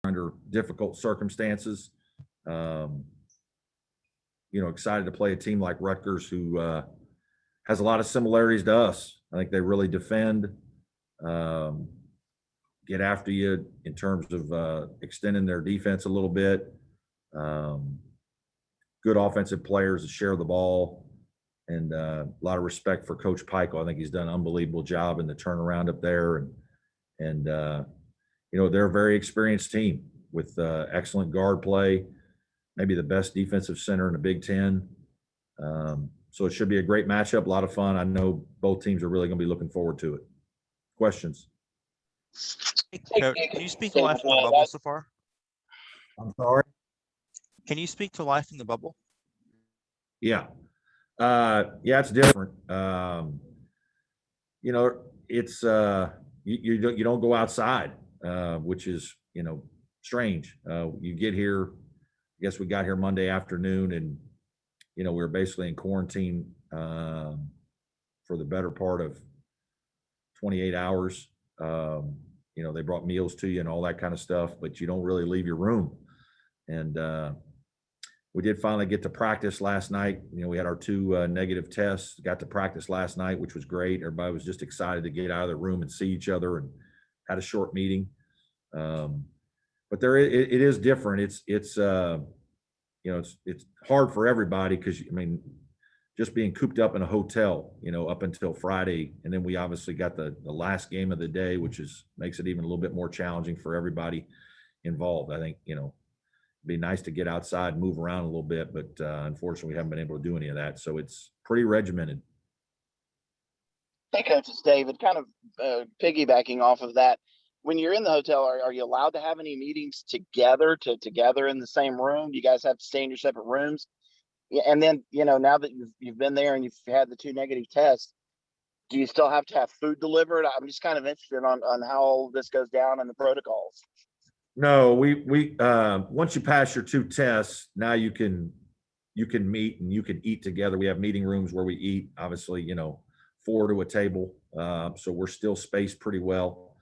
under difficult circumstances. Excited to play a team like Rutgers, who has a lot of similarities to us. I think they really defend, get after you in terms of extending their defense a little bit. Good offensive players that share the ball, and a lot of respect for Coach Pike. I think he's done an unbelievable job in the turnaround up there, and they're a very experienced team with excellent guard play, maybe the best defensive center in the Big Ten. So it should be a great matchup, a lot of fun. I know both teams are really going to be looking forward to it. Questions? Hey, Coach, can you speak to life in the bubble so far? I'm sorry? Can you speak to life in the bubble? Yeah. It's different. It's you don't go outside, which is, strange. You get here, I guess we got here Monday afternoon, and, we were basically in quarantine for the better part of 28 hours. They brought meals to you and all that kind of stuff, but you don't really leave your room. And we did finally get to practice last night. We had our 2 negative tests, got to practice last night, which was great. Everybody was just excited to get out of the room and see each other, and had a short meeting. But it is different. It's hard for everybody because, just being cooped up in a hotel, up until Friday. And then we obviously got the last game of the day, which makes it even a little bit more challenging for everybody involved. I think, it'd be nice to get outside and move around a little bit, but unfortunately we haven't been able to do any of that. So it's pretty regimented. Hey, Coach, it's David. Kind of piggybacking off of that. When you're in the hotel, are you allowed to have any meetings together in the same room? Do you guys have to stay in your separate rooms? Yeah, and then, now that you've been there and you've had the 2 negative tests, do you still have to have food delivered? I'm just kind of interested on how all this goes down and the protocols. No, we once you pass your 2 tests, now you can meet and you can eat together. We have meeting rooms where we eat, obviously, 4 to a table. So we're still spaced pretty well.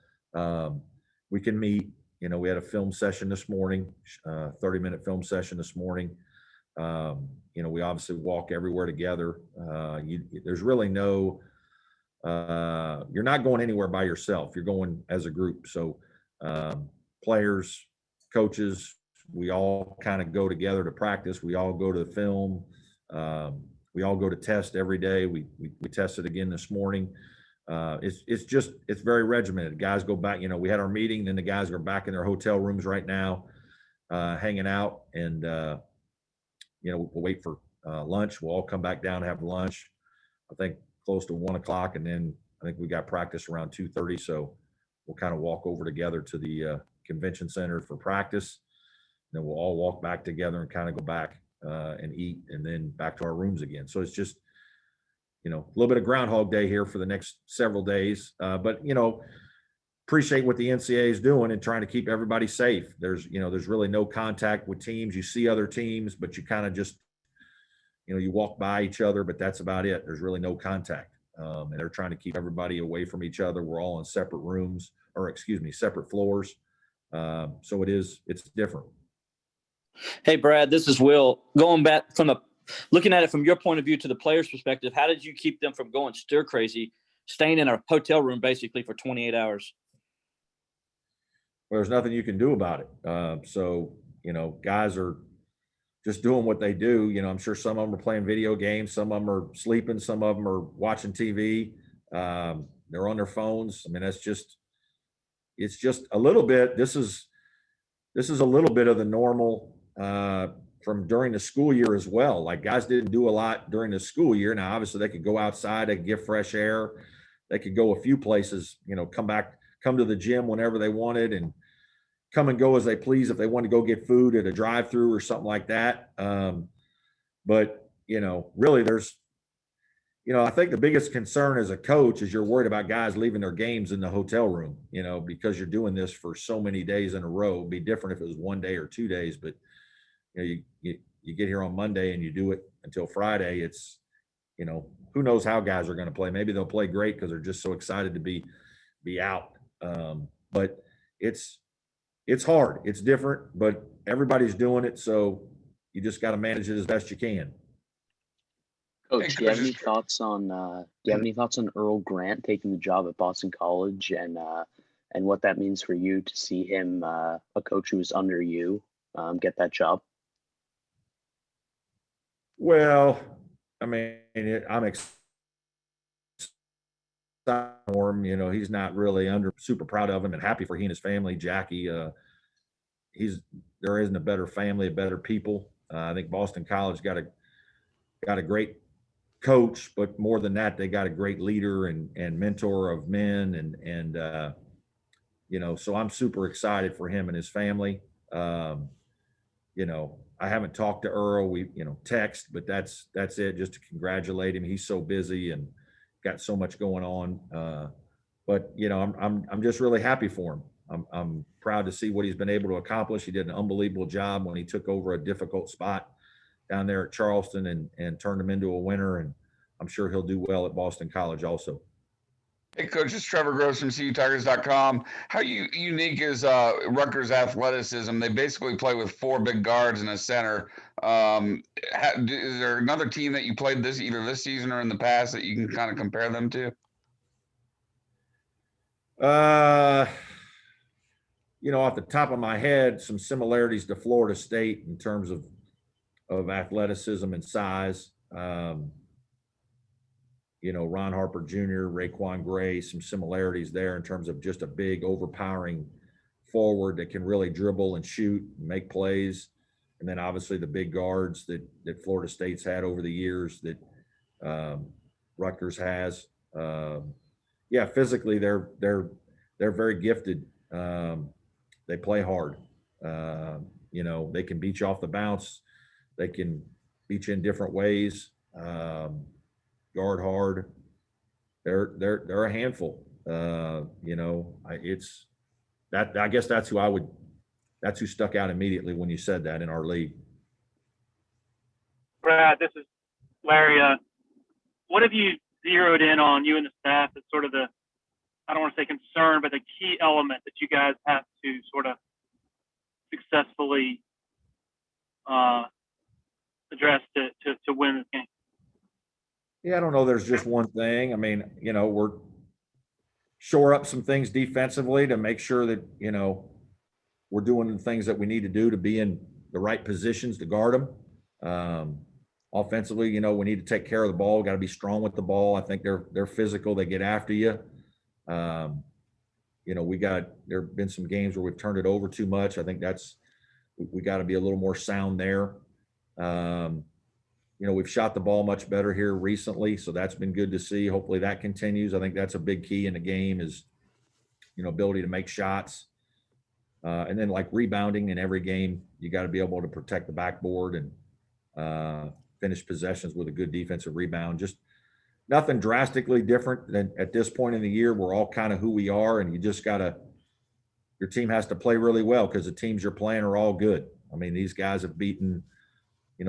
We can meet, we had a film session this morning, 30-minute film session this morning. We obviously walk everywhere together. There's really no, you're not going anywhere by yourself. You're going as a group. So players, coaches, we all kind of go together to practice. We all go to the film. We all go to test every day. We tested again this morning. It's very regimented. Guys go back, we had our meeting, then the guys are back in their hotel rooms right now, hanging out, and we'll wait for lunch. We'll all come back down and have lunch, I think close to 1 o'clock. And then I think we got practice around 2:30. So we'll kind of walk over together to the convention center for practice. Then we'll all walk back together and kind of go back and eat, and then back to our rooms again. So it's just, a little bit of Groundhog Day here for the next several days. But, appreciate what the NCAA is doing and trying to keep everybody safe. There's really no contact with teams. You see other teams, but you kind of just, you walk by each other, but that's about it. There's really no contact. And they're trying to keep everybody away from each other. We're all in separate rooms, separate floors. So it's different. Hey, Brad, this is Will. Going back looking at it from your point of view to the player's perspective, how did you keep them from going stir crazy, staying in a hotel room basically for 28 hours? Well, there's nothing you can do about it. So, guys are just doing what they do. I'm sure some of them are playing video games. Some of them are sleeping. Some of them are watching TV. They're on their phones. It's just a little bit, this is a little bit of the normal from during the school year as well. Like, guys didn't do a lot during the school year. Now, obviously they could go outside, they could get fresh air. They could go a few places, come to the gym whenever they wanted, and come and go as they please if they want to go get food at a drive-through or something like that. But, really there's, I think the biggest concern as a coach is you're worried about guys leaving their games in the hotel room, because you're doing this for so many days in a row. It'd be different if it was 1 day or 2 days, but you get here on Monday and you do it until Friday. It's, who knows how guys are going to play. Maybe they'll play great because they're just so excited to be out. But it's it's hard. It's different, but everybody's doing it. So you just got to manage it as best you can. Coach, do you have any Coach, thoughts on Earl Grant taking the job at Boston College and what that means for you to see him, a coach who was under you, get that job? Well, I mean, I'm excited for him. You know, he's not really super proud of him and happy for he and his family. Jackie, there isn't a better family, a better people. I think Boston College got a great coach, but more than that, they got a great leader and mentor of men. And you know, so I'm super excited for him and his family. You know, I haven't talked to Earl. We, text, but that's it. Just to congratulate him. He's so busy and got so much going on. But I'm just really happy for him. I'm proud to see what he's been able to accomplish. He did an unbelievable job when he took over a difficult spot down there at Charleston and turned him into a winner. And I'm sure he'll do well at Boston College also. Hey, Coach, it's Trevor Gross from CUTigers.com. How unique is Rutgers athleticism? They basically play with 4 big guards and a center. Is there another team that you played either this season or in the past that you can kind of compare them to? Off the top of my head, some similarities to Florida State in terms of athleticism and size. Ron Harper Jr., Raekwon Gray, some similarities there in terms of just a big, overpowering forward that can really dribble and shoot and make plays. And then obviously the big guards that Florida State's had over the years that Rutgers has. Physically they're very gifted. They play hard. They can beat you off the bounce. They can beat you in different ways. Guard hard. They're a handful. It's that. I guess that's who stuck out immediately when you said that in our league. Brad, this is Larry. What have you zeroed in on, you and the staff, as sort of the, I don't want to say concern, but the key element that you guys have to sort of successfully address to win this game? Yeah, I don't know. There's just one thing. I mean, we're shore up some things defensively to make sure that, we're doing the things that we need to do to be in the right positions to guard them. Offensively, we need to take care of the ball. Got to be strong with the ball. I think they're physical. They get after you. There have been some games where we've turned it over too much. I think we got to be a little more sound there. We've shot the ball much better here recently, so that's been good to see. Hopefully that continues. I think that's a big key in the game is, ability to make shots. And then like rebounding in every game, you got to be able to protect the backboard and finish possessions with a good defensive rebound. Just nothing drastically different than at this point in the year. We're all kind of who we are, and you just your team has to play really well because the teams you're playing are all good. I mean, these guys have beaten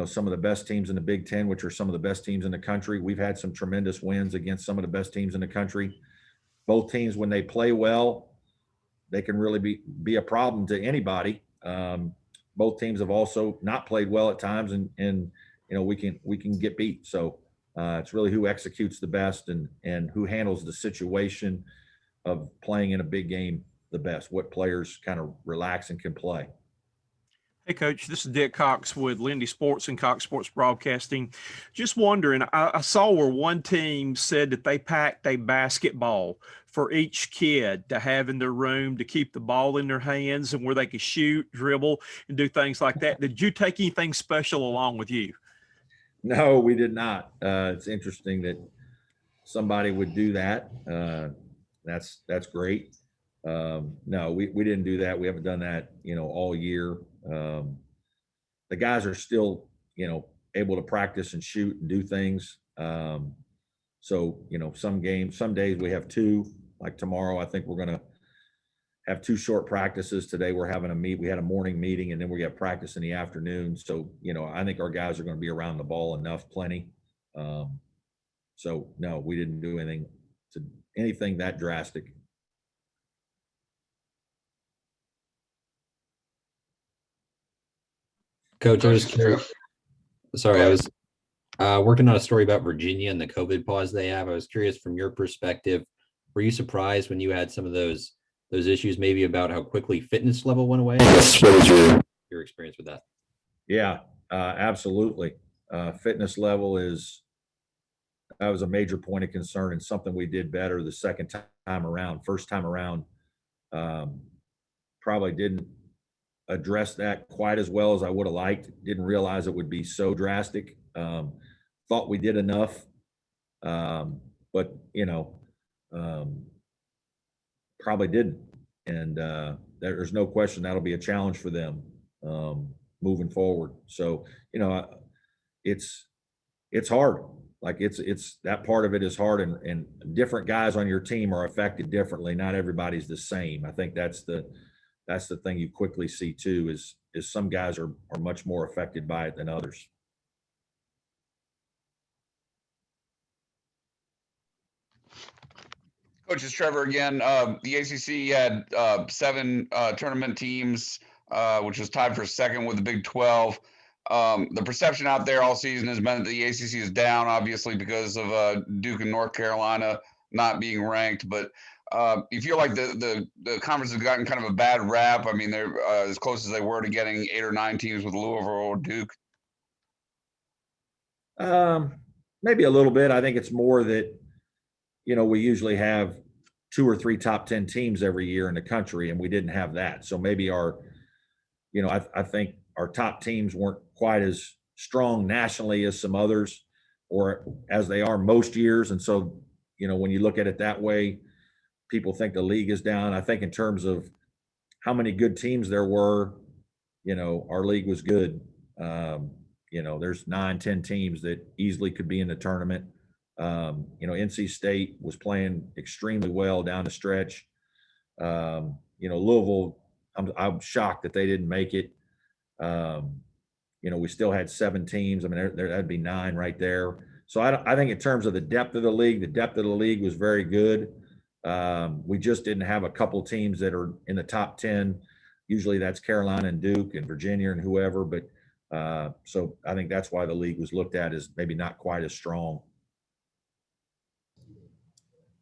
some of the best teams in the Big Ten, which are some of the best teams in the country. We've had some tremendous wins against some of the best teams in the country. Both teams, when they play well, they can really be a problem to anybody. Both teams have also not played well at times, and we can get beat. So it's really who executes the best and who handles the situation of playing in a big game the best. What players kind of relax and can play. Hey, Coach, this is Dick Cox with Lindy Sports and Cox Sports Broadcasting. Just wondering, I saw where one team said that they packed a basketball for each kid to have in their room to keep the ball in their hands and where they could shoot, dribble, and do things like that. Did you take anything special along with you? No, we did not. It's interesting that somebody would do that. That's great. No, we didn't do that. We haven't done that, all year. The guys are still, able to practice and shoot and do things. So, some days we have 2, like tomorrow, I think we're going to have 2 short practices. Today we're having we had a morning meeting and then we got practice in the afternoon. So, I think our guys are going to be around the ball enough, plenty. So no, we didn't do anything that drastic. Coach, I was Coach, curious. Sorry, I was working on a story about Virginia and the COVID pause they have. I was curious from your perspective, were you surprised when you had some of those issues, maybe about how quickly fitness level went away? What was your experience with that? Yeah, absolutely. Fitness level that was a major point of concern and something we did better the second time around. First time around, probably didn't address that quite as well as I would have liked. Didn't realize it would be so drastic. Thought we did enough, but probably didn't. And there's no question that'll be a challenge for them moving forward. So it's hard. Like it's that part of it is hard, and different guys on your team are affected differently. Not everybody's the same. I think that's the thing you quickly see too, is some guys are much more affected by it than others. Coach, it's Trevor again. The ACC had 7 tournament teams, which was tied for second with the Big 12. The perception out there all season has been that the ACC is down, obviously, because of Duke and North Carolina not being ranked. But you feel like the conference has gotten kind of a bad rap. I mean, they're as close as they were to getting 8 or 9 teams with Louisville or Duke. Maybe a little bit. I think it's more that, we usually have 2 or 3 top 10 teams every year in the country, and we didn't have that. So maybe I think our top teams weren't quite as strong nationally as some others, or as they are most years. And so, when you look at it that way, people think the league is down. I think in terms of how many good teams there were, our league was good. There's 9, 10 teams that easily could be in the tournament. NC State was playing extremely well down the stretch. Louisville, I'm shocked that they didn't make it. We still had 7 teams. I mean, that'd be 9 right there. So I think in terms of the depth of the league was very good. We just didn't have a couple teams that are in the top 10. Usually that's Carolina and Duke and Virginia and whoever. But so I think that's why the league was looked at as maybe not quite as strong.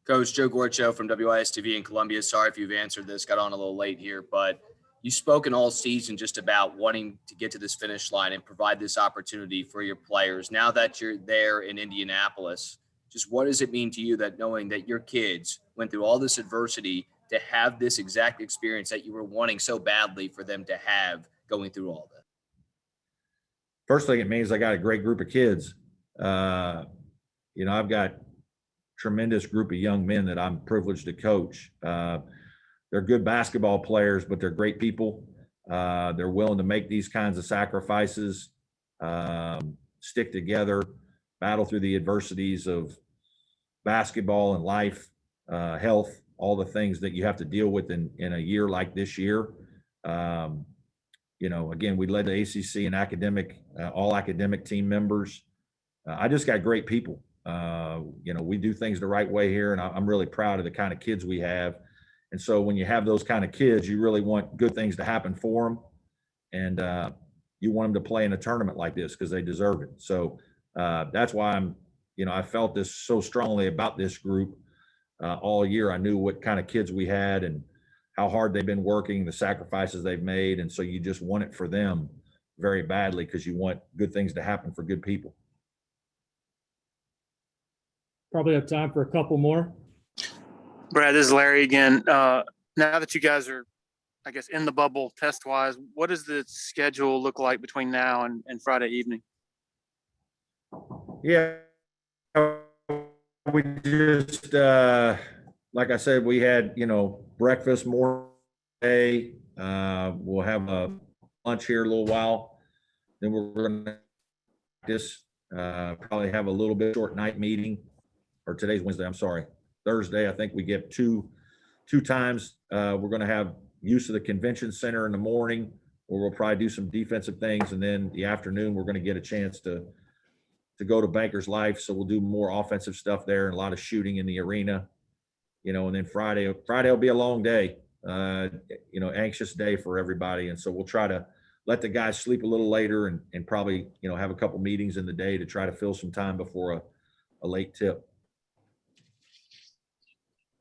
Coach Joe Gorcho from WIS-TV in Columbia. Sorry if you've answered this, got on a little late here, but you've spoken all season just about wanting to get to this finish line and provide this opportunity for your players. Now that you're there in Indianapolis, just what does it mean to you that knowing that your kids went through all this adversity to have this exact experience that you were wanting so badly for them to have going through all that? First thing it means I got a great group of kids. I've got tremendous group of young men that I'm privileged to coach. They're good basketball players, but they're great people. They're willing to make these kinds of sacrifices, stick together, battle through the adversities of basketball and life, health, all the things that you have to deal with in a year like this year. Again, we led the ACC in all academic team members. I just got great people. We do things the right way here, and I'm really proud of the kind of kids we have. And so when you have those kind of kids, you really want good things to happen for them. And you want them to play in a tournament like this because they deserve it. So that's why I felt this so strongly about this group all year. I knew what kind of kids we had and how hard they've been working, the sacrifices they've made. And so you just want it for them very badly because you want good things to happen for good people. Probably have time for a couple more. Brad, this is Larry again. Now that you guys are, I guess, in the bubble test-wise, what does the schedule look like between now and Friday evening? Yeah, we just, like I said, we had, breakfast more day. We'll have a lunch here a little while. Then we're going to practice, probably have a little bit short night meeting. Or today's Wednesday, I'm sorry. Thursday, I think we get two times. We're going to have use of the convention center in the morning, where we'll probably do some defensive things. And then the afternoon, we're going to get a chance to go to Bankers Life. So we'll do more offensive stuff there and a lot of shooting in the arena, and then Friday will be a long day, anxious day for everybody. And so we'll try to let the guys sleep a little later and probably, you know, have a couple meetings in the day to try to fill some time before a late tip.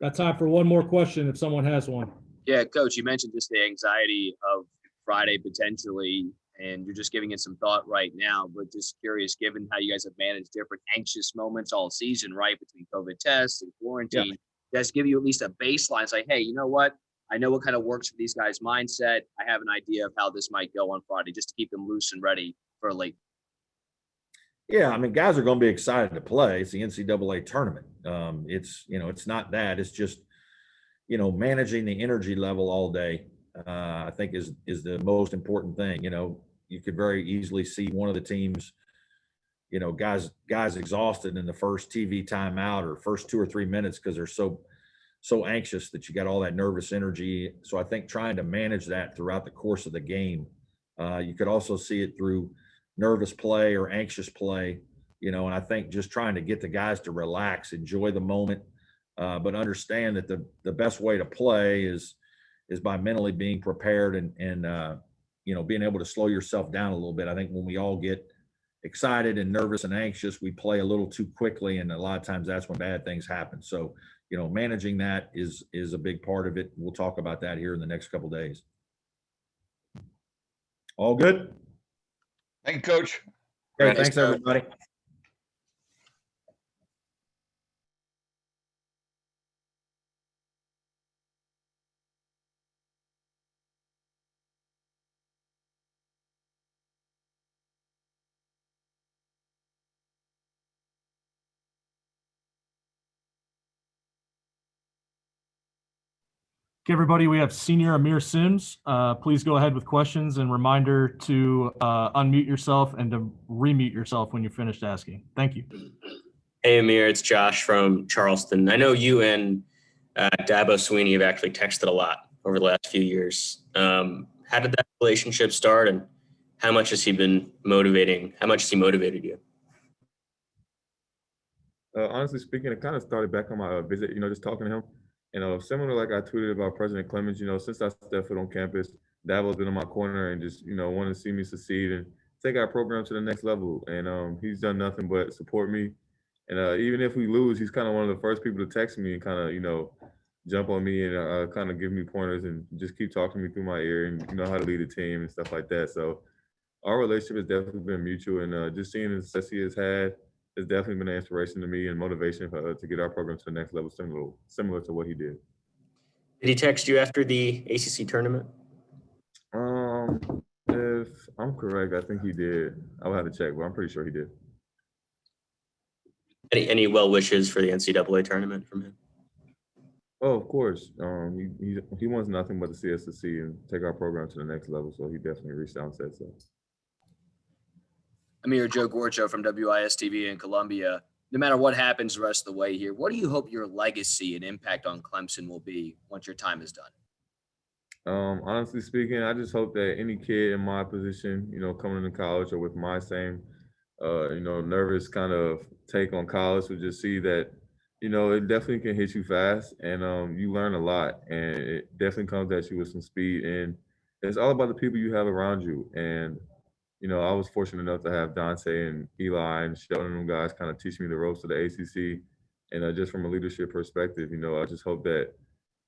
Got time for one more question if someone has one. Yeah, Coach, you mentioned just the anxiety of Friday potentially, and you're just giving it some thought right now, but just curious, given how you guys have managed different anxious moments all season, right, between COVID tests and quarantine, does give you at least a baseline. It's like, hey, you know what? I know what kind of works for these guys' mindset. I have an idea of how this might go on Friday, just to keep them loose and ready for a late. Yeah, I mean, guys are going to be excited to play. It's the NCAA tournament. It's, you know, it's not that. It's just, you know, managing the energy level all day, I think is the most important thing. You know, you could very easily see one of the teams, you know, guys exhausted in the first TV timeout or first 2 or 3 minutes because they're so anxious that you got all that nervous energy. So I think trying to manage that throughout the course of the game. You could also see it through nervous play or anxious play, you know, and I think just trying to get the guys to relax, enjoy the moment, but understand that the best way to play is by mentally being prepared and you know, being able to slow yourself down a little bit. I think when we all get excited and nervous and anxious, we play a little too quickly, and a lot of times that's when bad things happen. So, you know, managing that is a big part of it. We'll talk about that here in the next couple of days. All good? Thank you, Coach. Okay, thanks, everybody. Okay, everybody, we have Senior Aamir Sims. Please go ahead with questions, and reminder to unmute yourself and to remute yourself when you're finished asking. Thank you. Hey, Aamir, it's Josh from Charleston. I know you and Dabo Swinney have actually texted a lot over the last few years. How did that relationship start, and how much has he been motivating? How much has he motivated you? Honestly speaking, it kind of started back on my visit, you know, just talking to him. And similar like I tweeted about President Clemens, you know, since I stepped foot on campus, Dabo's been in my corner and just, you know, wanting to see me succeed and take our program to the next level. And he's done nothing but support me. And even if we lose, he's kind of one of the first people to text me and kind of, you know, jump on me and kind of give me pointers and just keep talking to me through my ear and, you know, how to lead a team and stuff like that. So our relationship has definitely been mutual, and just seeing the success he has had has definitely been an inspiration to me and motivation for, to get our program to the next level, similar to what he did. Did he text you after the ACC tournament? If I'm correct, I think he did. I'll have to check, but I'm pretty sure he did. Any well wishes for the NCAA tournament from him? Oh, of course. He wants nothing but to see us succeed and take our program to the next level. So he definitely reached out and said so. Aamir, Joe Gorcho from WIS-TV in Columbia. No matter what happens the rest of the way here, what do you hope your legacy and impact on Clemson will be once your time is done? Honestly speaking, I just hope that any kid in my position, you know, coming into college or with my same, you know, nervous kind of take on college would just see that, you know, it definitely can hit you fast and you learn a lot, and it definitely comes at you with some speed, and it's all about the people you have around you. And you know, I was fortunate enough to have Dante and Eli and Sheldon and them guys kind of teach me the ropes of the ACC. And just from a leadership perspective, you know, I just hope that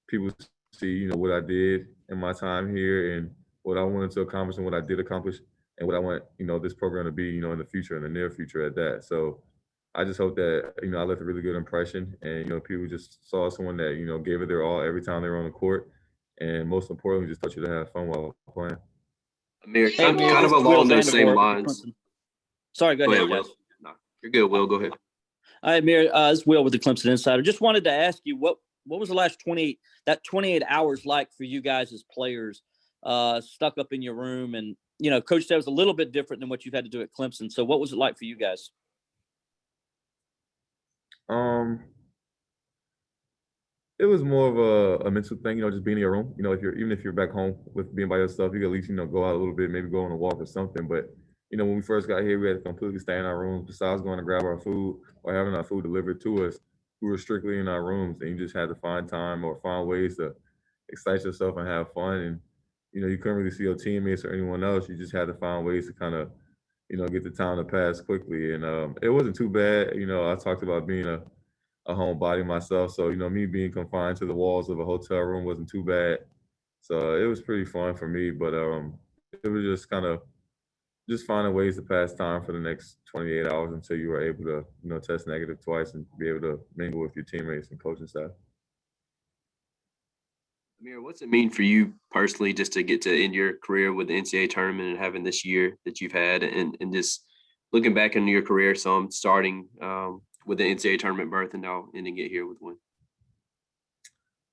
people see, you know, what I did in my time here and what I wanted to accomplish and what I did accomplish and what I want, you know, this program to be, you know, in the future, in the near future at that. So I just hope that, you know, I left a really good impression and, you know, people just saw someone that, you know, gave it their all every time they were on the court. And most importantly, just taught you to have fun while playing. Aamir, Hey, Aamir, kind of this is Will along those same Vandervoort with lines. Clemson. Sorry, go ahead. Will. No, you're good, Will. Go ahead. Hi, Aamir. It's Will with the Clemson Insider. Just wanted to ask you what was the last 28 hours like for you guys as players, stuck up in your room, and you know, Coach said it was a little bit different than what you've had to do at Clemson. So, what was it like for you guys? It was more of a mental thing, you know, just being in your room. You know, even if you're back home with being by yourself, you can at least, you know, go out a little bit, maybe go on a walk or something. But, you know, when we first got here, we had to completely stay in our rooms. Besides going to grab our food or having our food delivered to us, we were strictly in our rooms, and you just had to find time or find ways to excite yourself and have fun. And, you couldn't really see your teammates or anyone else. You just had to find ways to kind of, get the time to pass quickly. And it wasn't too bad. I talked about being a homebody myself. So, me being confined to the walls of a hotel room wasn't too bad. So it was pretty fun for me. But it was just kind of just finding ways to pass time for the next 28 hours until you were able to, test negative twice and be able to mingle with your teammates and coaching staff. Aamir, what's it mean for you personally just to get to end your career with the NCAA tournament and having this year that you've had and just looking back into your career? So I'm starting with the NCAA tournament berth and now ending it here with one.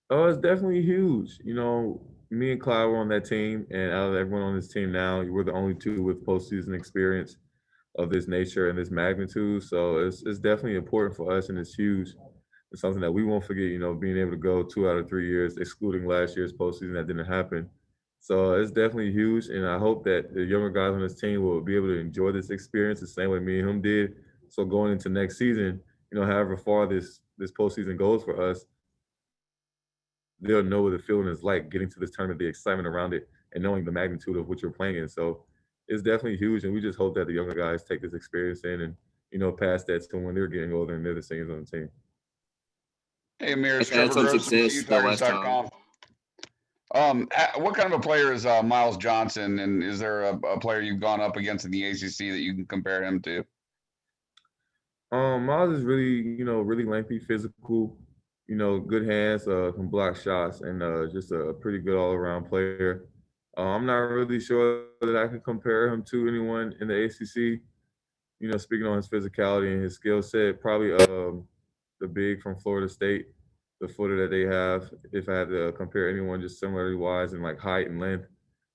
Oh, it's definitely huge. Me and Clyde were on that team, and out of everyone on this team now, we're the only two with postseason experience of this nature and this magnitude. So it's definitely important for us, and it's huge. It's something that we won't forget, being able to go 2 out of 3 years, excluding last year's postseason that didn't happen. So it's definitely huge, and I hope that the younger guys on this team will be able to enjoy this experience the same way me and him did. So going into next season, however far this postseason goes for us, they'll know what the feeling is like getting to this tournament, the excitement around it, and knowing the magnitude of what you're playing in. So it's definitely huge, and we just hope that the younger guys take this experience in and, pass that to when they're getting older and they're the seniors on the team. Hey, Aamir, it's I've had Trevor some Gross from success the last time. CUtigers.com. What kind of a player is Myles Johnson, and is there a player you've gone up against in the ACC that you can compare him to? Myles is really, really lengthy, physical, good hands, can block shots, and just a pretty good all-around player. I'm not really sure that I can compare him to anyone in the ACC. Speaking on his physicality and his skill set, probably the big from Florida State, the footer that they have. If I had to compare anyone just similarly wise in like height and length,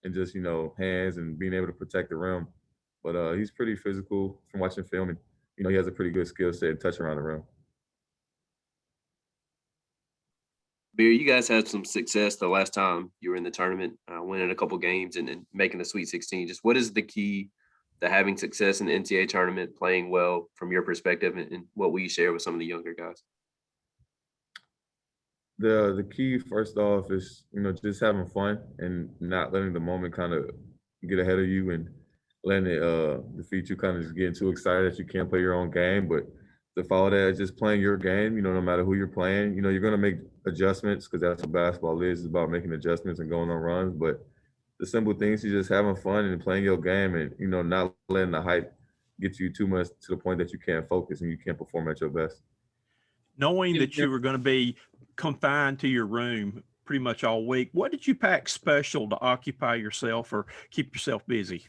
and just hands and being able to protect the rim. But he's pretty physical from watching film, and he has a pretty good skill set and touch around the rim. Beer, you guys had some success the last time you were in the tournament, winning a couple games and making the Sweet 16. Just what is the key to having success in the NCAA tournament, playing well from your perspective, and what will you share with some of the younger guys? The key, first off, is just having fun and not letting the moment kind of get ahead of you and letting it defeat you. Kind of just getting too excited that you can't play your own game, but to follow that, just playing your game. No matter who you're playing, you're gonna make adjustments because that's what basketball is. It's about making adjustments and going on runs. But the simple things, you're just having fun and playing your game, and not letting the hype get you too much to the point that you can't focus and you can't perform at your best. Knowing that you were going to be confined to your room pretty much all week, what did you pack special to occupy yourself or keep yourself busy?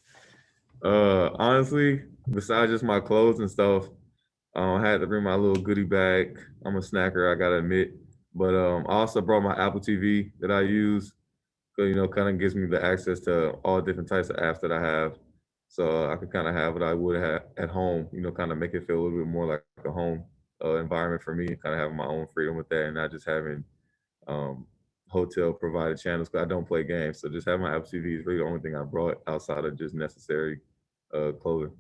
Honestly, besides just my clothes and stuff, I had to bring my little goodie bag. I'm a snacker, I gotta admit. But I also brought my Apple TV that I use. So, kind of gives me the access to all different types of apps that I have. So I could kind of have what I would have at home, kind of make it feel a little bit more like a home environment for me, kind of having my own freedom with that and not just having hotel provided channels because I don't play games. So just having my Apple TV is really the only thing I brought outside of just necessary clothing.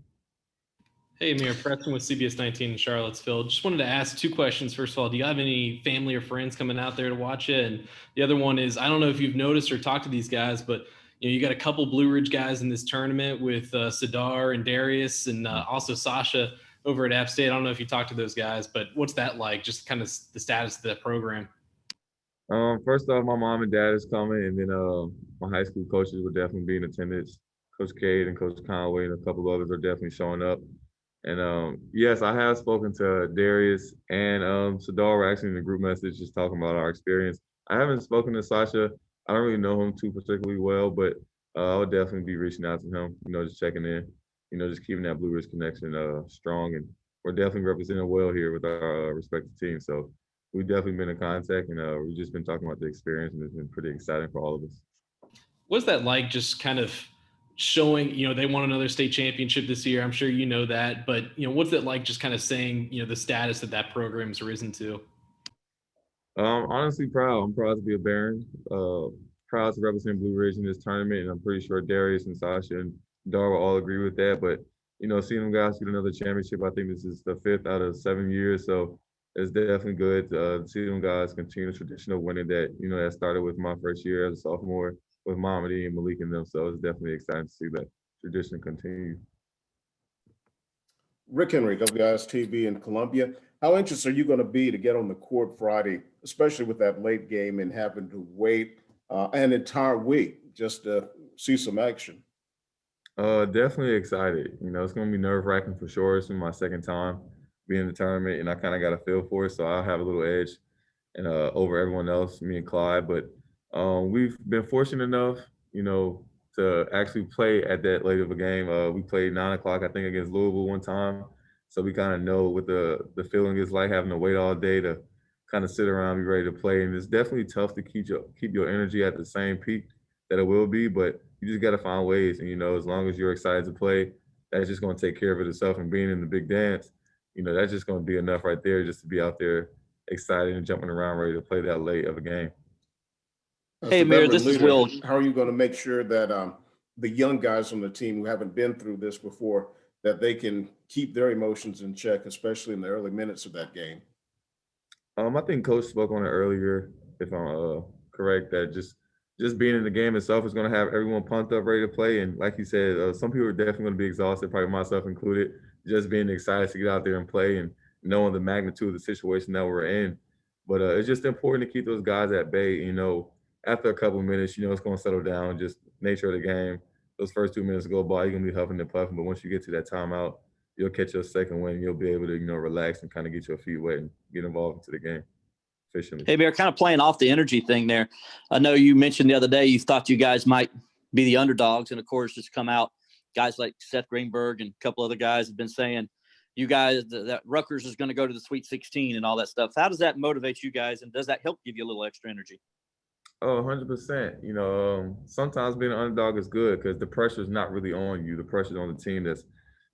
Hey, Aamir, Preston with CBS 19 in Charlottesville. Just wanted to ask 2 questions. First of all, do you have any family or friends coming out there to watch it? And the other one is, I don't know if you've noticed or talked to these guys, but you got a couple Blue Ridge guys in this tournament with Sadar and Darius and also Sasha over at App State. I don't know if you talked to those guys, but what's that like? Just kind of the status of that program. First off, my mom and dad is coming, and then my high school coaches will definitely be in attendance. Coach Cade and Coach Conway and a couple of others are definitely showing up. And yes, I have spoken to Darius and Sadar. We're actually in the group message just talking about our experience. I haven't spoken to Sasha. I don't really know him too particularly well, but I would definitely be reaching out to him, just checking in, just keeping that Blue Ridge connection strong. And we're definitely representing well here with our respective teams. So we've definitely been in contact, and we've just been talking about the experience, and it's been pretty exciting for all of us. What's that like, just kind of showing, they won another state championship this year. I'm sure you know that, but what's it like just kind of saying, the status that program's risen to? Honestly proud. I'm proud to be a Baron. Proud to represent Blue Ridge in this tournament, and I'm pretty sure Darius and Sasha and Dar will all agree with that. But seeing them guys get another championship, I think this is the 5th out of 7 years, so it's definitely good to see them guys continue the tradition of winning that. That started with my first year as a sophomore. with Mamadi and Malik and them. So it's definitely exciting to see that tradition continue. Rick Henry, WIS-TV in Columbia. How anxious are you going to be to get on the court Friday, especially with that late game and having to wait an entire week just to see some action? Definitely excited. You know, it's going to be nerve-wracking for sure. It's my second time being in the tournament, and I kind of got a feel for it, so I'll have a little edge and over everyone else, me and Clyde. But we've been fortunate enough, you know, to actually play at that late of a game. We played 9 o'clock, I think, against Louisville one time. So we kind of know what the feeling is like having to wait all day to kind of sit around, be ready to play. And it's definitely tough to keep your energy at the same peak that it will be, but you just got to find ways. And, you know, as long as you're excited to play, that's just going to take care of it itself. And being in the big dance, you know, that's just going to be enough right there just to be out there excited and jumping around, ready to play that late of a game. Hey, Aamir, this is Will. How are you going to make sure that the young guys on the team who haven't been through this before, that they can keep their emotions in check, especially in the early minutes of that game? I think Coach spoke on it earlier, if I'm correct, that just being in the game itself is going to have everyone pumped up, ready to play. And like you said, some people are definitely going to be exhausted, probably myself included, just being excited to get out there and play and knowing the magnitude of the situation that we're in. But it's just important to keep those guys at bay. You know, after a couple of minutes, you know, it's going to settle down, just nature of the game. Those first 2 minutes go by, you're going to be huffing and puffing. But once you get to that timeout, you'll catch your second win. You'll be able to, you know, relax and kind of get your feet wet and get involved into the game efficiently. Hey, Mayor, kind of playing off the energy thing there. I know you mentioned the other day you thought you guys might be the underdogs. And, of course, just come out. Guys like Seth Greenberg and a couple other guys have been saying you guys that Rutgers is going to go to the Sweet 16 and all that stuff. How does that motivate you guys, and does that help give you a little extra energy? Oh, 100%. You know, sometimes being an underdog is good because the pressure is not really on you. The pressure is on the team that's,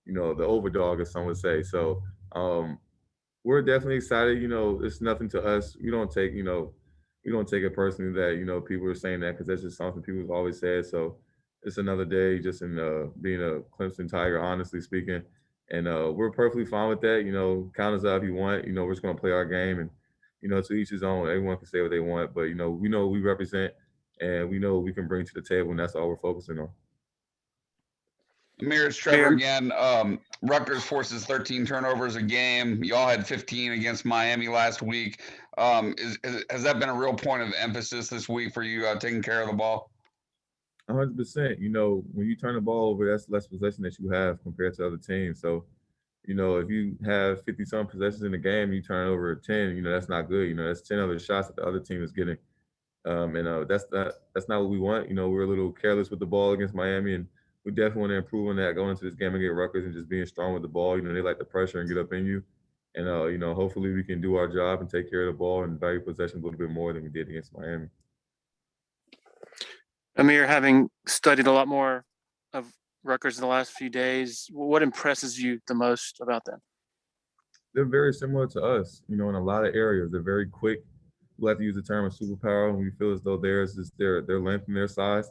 you know, the overdog, as some would say. So we're definitely excited. You know, it's nothing to us. We don't take it personally that, you know, people are saying that because that's just something people have always said. So it's another day just in being a Clemson Tiger, honestly speaking. And we're perfectly fine with that. You know, count us out if you want. You know, we're just going to play our game. And, you know, to each his own. Everyone can say what they want. But, you know we represent and we know what we can bring to the table. And that's all we're focusing on. Aamir, it's Trevor again. Rutgers forces 13 turnovers a game. Y'all had 15 against Miami last week. Has that been a real point of emphasis this week for you, taking care of the ball? 100%. You know, when you turn the ball over, that's less possession that you have compared to other teams. So, you know, if you have 50-some possessions in the game, you turn over 10, you know, that's not good. You know, that's 10 other shots that the other team is getting. That's not what we want. You know, we're a little careless with the ball against Miami, and we definitely want to improve on that going into this game against Rutgers and just being strong with the ball. You know, they like the pressure and get up in you. And, you know, hopefully we can do our job and take care of the ball and value possession a little bit more than we did against Miami. Aamir, having studied a lot more of Rutgers in the last few days, what impresses you the most about them? They're very similar to us, you know, in a lot of areas. They're very quick. We like to use the term of superpower, and we feel as though theirs is their length and their size.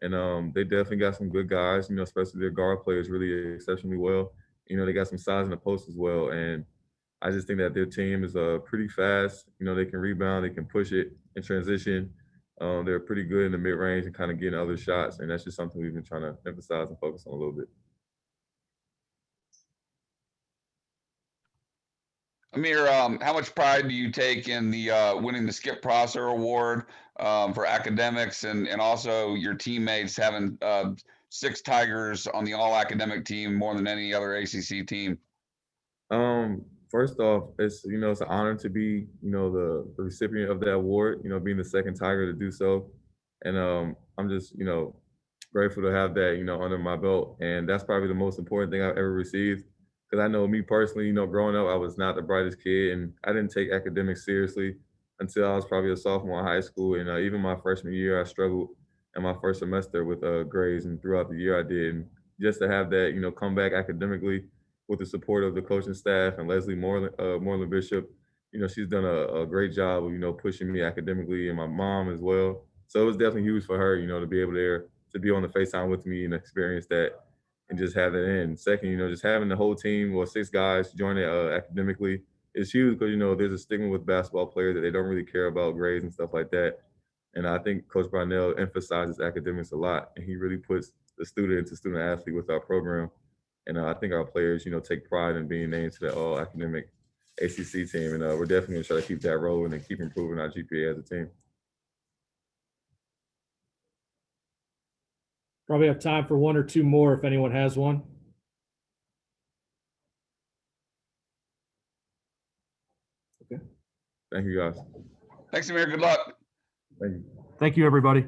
And they definitely got some good guys, you know, especially their guard players really exceptionally well. You know, they got some size in the post as well. And I just think that their team is pretty fast. You know, they can rebound, they can push it in transition. They're pretty good in the mid-range and kind of getting other shots. And that's just something we've been trying to emphasize and focus on a little bit. Aamir, how much pride do you take in the winning the Skip Prosser Award for academics and also your teammates having 6 Tigers on the all-academic team more than any other ACC team? First off, it's an honor to be, the recipient of that award, being the second Tiger to do so. And I'm just, grateful to have that, under my belt. And that's probably the most important thing I've ever received. Because I know me personally, growing up, I was not the brightest kid, and I didn't take academics seriously until I was probably a sophomore in high school. And even my freshman year, I struggled in my first semester with grades, and throughout the year I did. And just to have that, come back academically with the support of the coaching staff and Leslie Moreland Bishop, she's done a great job of, pushing me academically, and my mom as well. So it was definitely huge for her, to be able to be on the FaceTime with me and experience that and just have that in. Second, just having the whole team, 6 guys join it academically is huge because, there's a stigma with basketball players that they don't really care about grades and stuff like that. And I think Coach Brownell emphasizes academics a lot, and he really puts the student into student athlete with our program. And I think our players, take pride in being named to the all academic ACC team. And we're definitely going to try to keep that rolling and keep improving our GPA as a team. Probably have time for one or two more if anyone has one. Okay. Thank you, guys. Thanks, Aamir. Good luck. Thank you. Thank you, everybody.